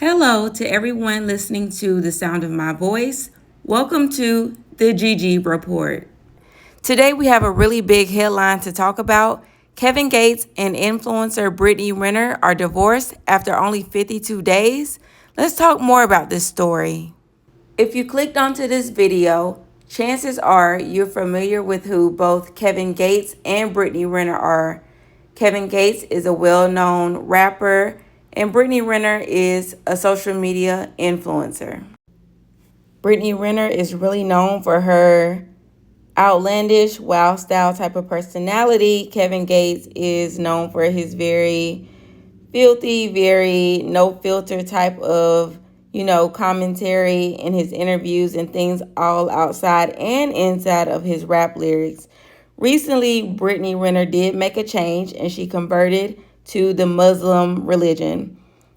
Hello to everyone listening to the sound of my voice. Welcome to the Gigi Report. Today we have a really big headline to talk about. Kevin Gates and influencer Brittany Renner are divorced after only 52 days. Let's talk more about this story. If you clicked onto this video, chances are you're familiar with who both Kevin Gates and Brittany Renner are. Kevin Gates is a well-known rapper, and Brittany Renner is a social media influencer. Brittany Renner is really known for her outlandish, wild style type of personality. Kevin Gates is known for his very filthy, very no filter type of, commentary in his interviews and things all outside and inside of his rap lyrics. Recently, Brittany Renner did make a change and she converted to the Muslim religion,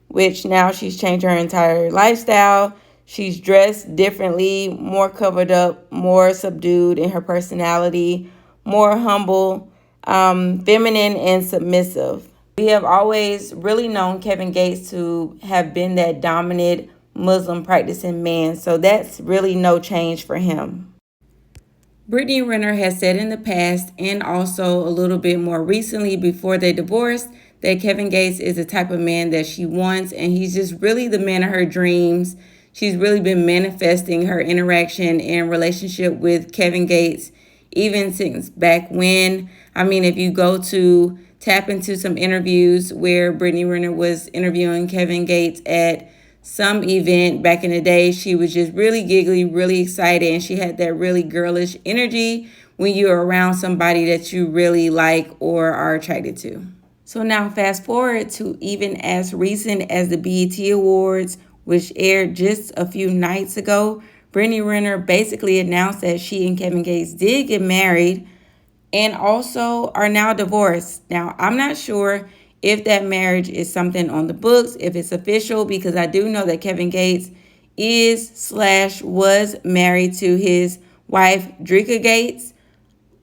which now she's changed her entire lifestyle. She's dressed differently, more covered up, more subdued in her personality, more humble, feminine, and submissive. We have always really known Kevin Gates to have been that dominant Muslim practicing man, so that's really no change for him. Brittany Renner has said in the past, and also a little bit more recently before they divorced, that Kevin Gates is the type of man that she wants, and he's just really the man of her dreams. She's really been manifesting her interaction and relationship with Kevin Gates even since back when. I mean, if you go to tap into some interviews where Brittany Renner was interviewing Kevin Gates at some event back in the day, she was just really giggly, really excited, and she had that really girlish energy when you're around somebody that you really like or are attracted to. So now fast forward to even as recent as the BET Awards, which aired just a few nights ago. Brittany Renner basically announced that she and Kevin Gates did get married and also are now divorced. Now, I'm not sure if that marriage is something on the books, if it's official, because I do know that Kevin Gates was married to his wife, Dreka Gates,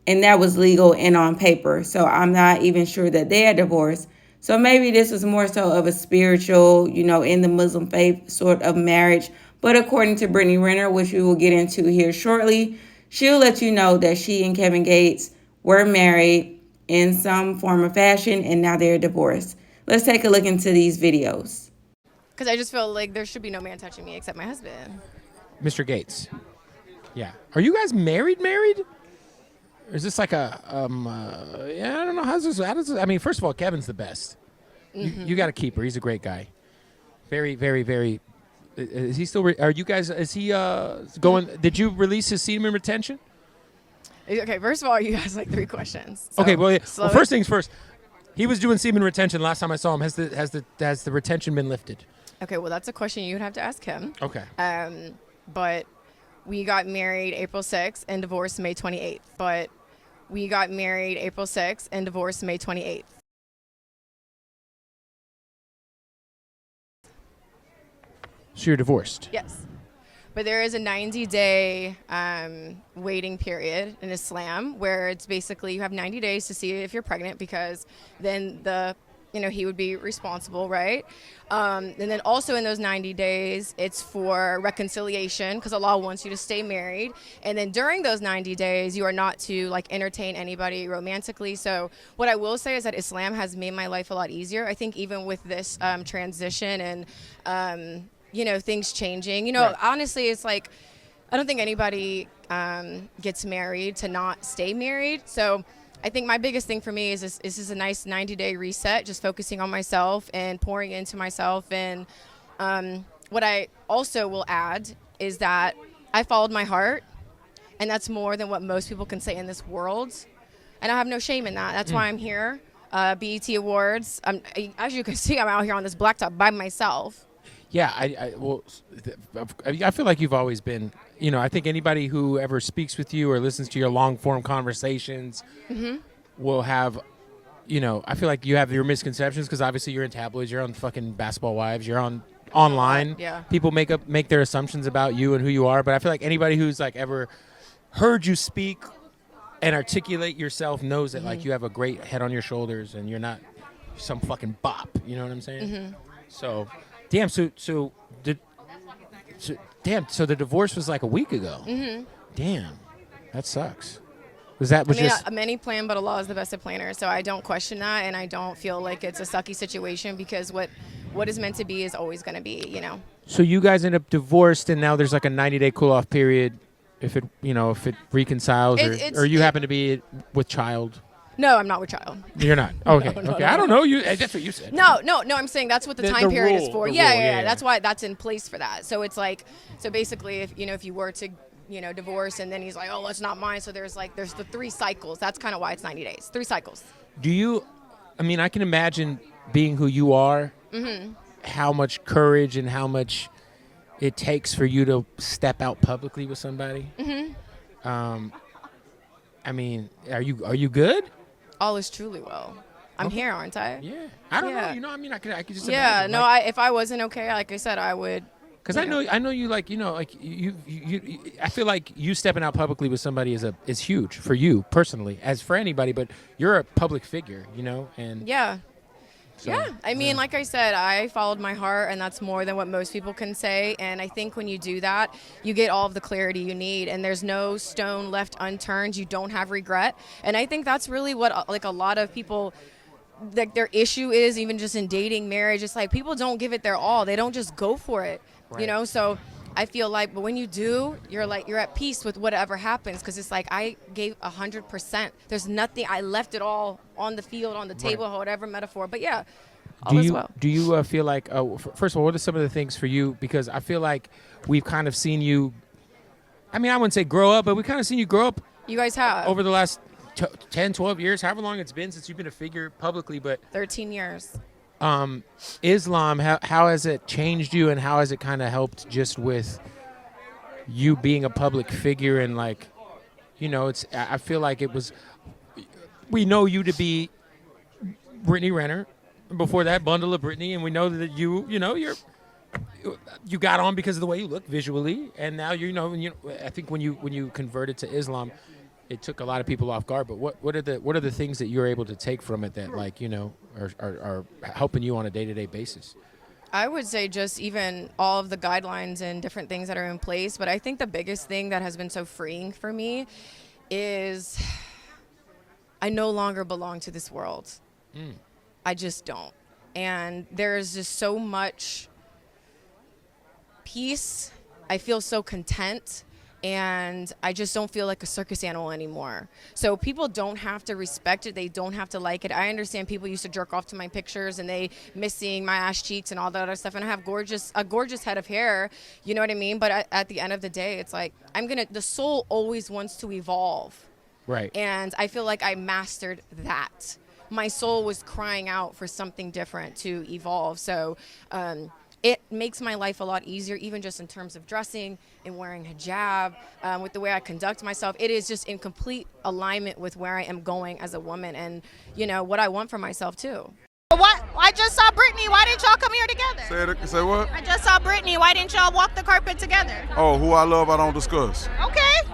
and that was legal and on paper. So I'm not even sure that they are divorced. So maybe this was more so of a spiritual, in the Muslim faith sort of marriage. But according to Brittany Renner, which we will get into here shortly, she'll let you know that she and Kevin Gates were married in some form or fashion, and now they're divorced. Let's take a look into these videos. Because I just feel like there should be no man touching me except my husband. Mr. Gates. Yeah. Are you guys married? Or is this like yeah, I don't know. How does this, I mean, first of all, Kevin's the best. Mm-hmm. You got to keep her. He's a great guy. Very, very, very. Is he still, are you guys, is he going, did you release his semen retention? Okay, first of all, you guys like 3 questions. So okay, well, first things first. He was doing semen retention last time I saw him. Has the retention been lifted? Okay, well, that's a question you would have to ask him. Okay. But we got married April 6th and divorced May 28th. So you're divorced? Yes. But there is a 90-day waiting period in Islam where it's basically you have 90 days to see if you're pregnant, because then he would be responsible, right? And then also in those 90 days, it's for reconciliation because Allah wants you to stay married. And then during those 90 days, you are not to entertain anybody romantically. So what I will say is that Islam has made my life a lot easier. I think even with this transition and things changing. Right. Honestly, it's like I don't think anybody gets married to not stay married. So I think my biggest thing for me is this is a nice 90-day reset, just focusing on myself and pouring into myself. And what I also will add is that I followed my heart, and that's more than what most people can say in this world. And I have no shame in that. That's why I'm here. BET Awards. As you can see, I'm out here on this blacktop by myself. Yeah, I feel like you've always been, I think anybody who ever speaks with you or listens to your long-form conversations will have, I feel like you have your misconceptions because obviously you're in tabloids, you're on fucking Basketball Wives, you're on online. Yeah. People make their assumptions about you and who you are, but I feel like anybody who's ever heard you speak and articulate yourself knows that you have a great head on your shoulders and you're not some fucking bop, you know what I'm saying? So Damn. So the divorce was like a week ago. Mm-hmm. Damn, that sucks. Many plan, but Allah is the best of planners. So I don't question that, and I don't feel like it's a sucky situation because what is meant to be is always going to be, you know. So you guys end up divorced, and now there's like a 90-day cool-off period if it reconciles, or you happen to be with child. No, I'm not with child. You're not. Okay. No, okay. I don't know you. That's what you said. No. I'm saying that's what the time period is for. Yeah. Yeah. That's why that's in place for that. So it's like, so basically, if you were to, divorce, and then he's like, oh, it's not mine. So there's the 3 cycles. That's kind of why it's 90 days. 3 cycles. I can imagine being who you are, how much courage and how much it takes for you to step out publicly with somebody. Are you good? All is truly well. I'm here, aren't I? Yeah. I don't know. I could just yeah. imagine. No. If I wasn't okay, like I said, I would. Because I know you you I feel like you stepping out publicly with somebody is huge for you personally, as for anybody. But you're a public figure, and yeah. So, yeah. Like I said, I followed my heart, and that's more than what most people can say. And I think when you do that, you get all of the clarity you need, and there's no stone left unturned. You don't have regret. And I think that's really what like a lot of people, like their issue is, even just in dating, marriage. It's like people don't give it their all. They don't just go for it, right. So I feel like, but when you do, you're at peace with whatever happens, because it's like I gave 100%. There's nothing. I left it all on the field, on the table, right. whatever metaphor. But yeah, all is well. Do you feel like? First of all, what are some of the things for you? Because I feel like we've kind of seen you. I wouldn't say grow up, but we kind of seen you grow up. You guys have over the last 10, 12 years, however long it's been since you've been a figure publicly. But 13 years. Islam, how has it changed you, and how has it kind of helped just with you being a public figure? And I feel like we know you to be Brittany Renner. Before that, Bundle of Brittany, and we know that you got on because of the way you look visually, and now I think when you converted to Islam, it took a lot of people off guard. But what are the things that you're able to take from it that are helping you on a day-to-day basis? I would say just even all of the guidelines and different things that are in place. But I think the biggest thing that has been so freeing for me is I no longer belong to this world. I just don't. And there's just so much peace. I feel so content. And I just don't feel like a circus animal anymore. So people don't have to respect it. They don't have to like it. I understand people used to jerk off to my pictures, and they miss seeing my ass cheeks and all that other stuff. And I have a gorgeous head of hair. You know what I mean? But at the end of the day, it's like the soul always wants to evolve. Right. And I feel like I mastered that. My soul was crying out for something different to evolve. So it makes my life a lot easier, even just in terms of dressing and wearing hijab, with the way I conduct myself. It is just in complete alignment with where I am going as a woman, and what I want for myself too. What? I just saw Brittany. Why didn't y'all come here together? Say what? I just saw Brittany. Why didn't y'all walk the carpet together? Oh, who I love, I don't discuss. Okay.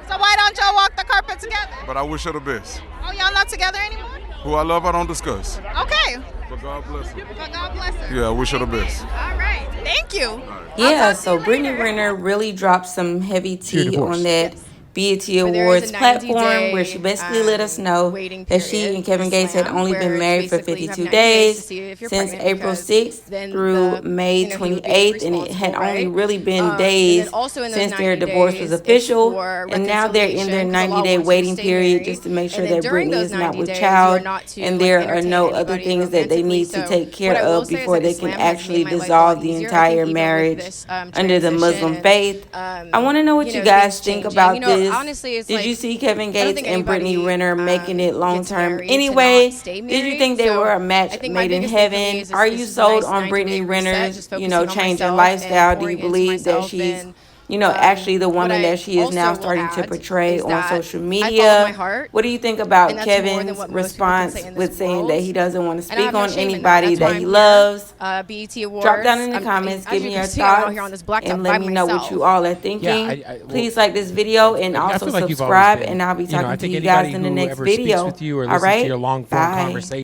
So why don't y'all walk the carpet together? But I wish her the best. Oh, y'all not together anymore? Who I love, I don't discuss. Okay. But God bless her. But God bless her. Yeah, I wish her the best. All right. Thank you. Yeah, so Brittany Renner really dropped some heavy tea on that BET Awards platform, where she basically let us know that she and Kevin Gates had only been married for 52 days since April 6th through May 28th, and it had only really been days since their divorce was official, and now they're in their 90-day waiting period just to make sure that Brittany is not with child, and there are no other things that they need to take care of before they can actually dissolve the entire marriage under the Muslim faith. I want to know what you guys think about this. Honestly, it's did you see Kevin Gates and Brittany Renner making it long term anyway? Did you think they were a match made in heaven? Are you sold on Brittany Renner's, changing lifestyle? Do you believe that she's, actually the woman that she is now starting to portray on social media? What do you think about Kevin's response with saying that he doesn't want to speak on anybody that he loves? BET Awards. Drop down in the comments, give me your thoughts, and let me know what you all are thinking. Please like this video and also subscribe, and I'll be talking to you guys in the next video. All right, bye.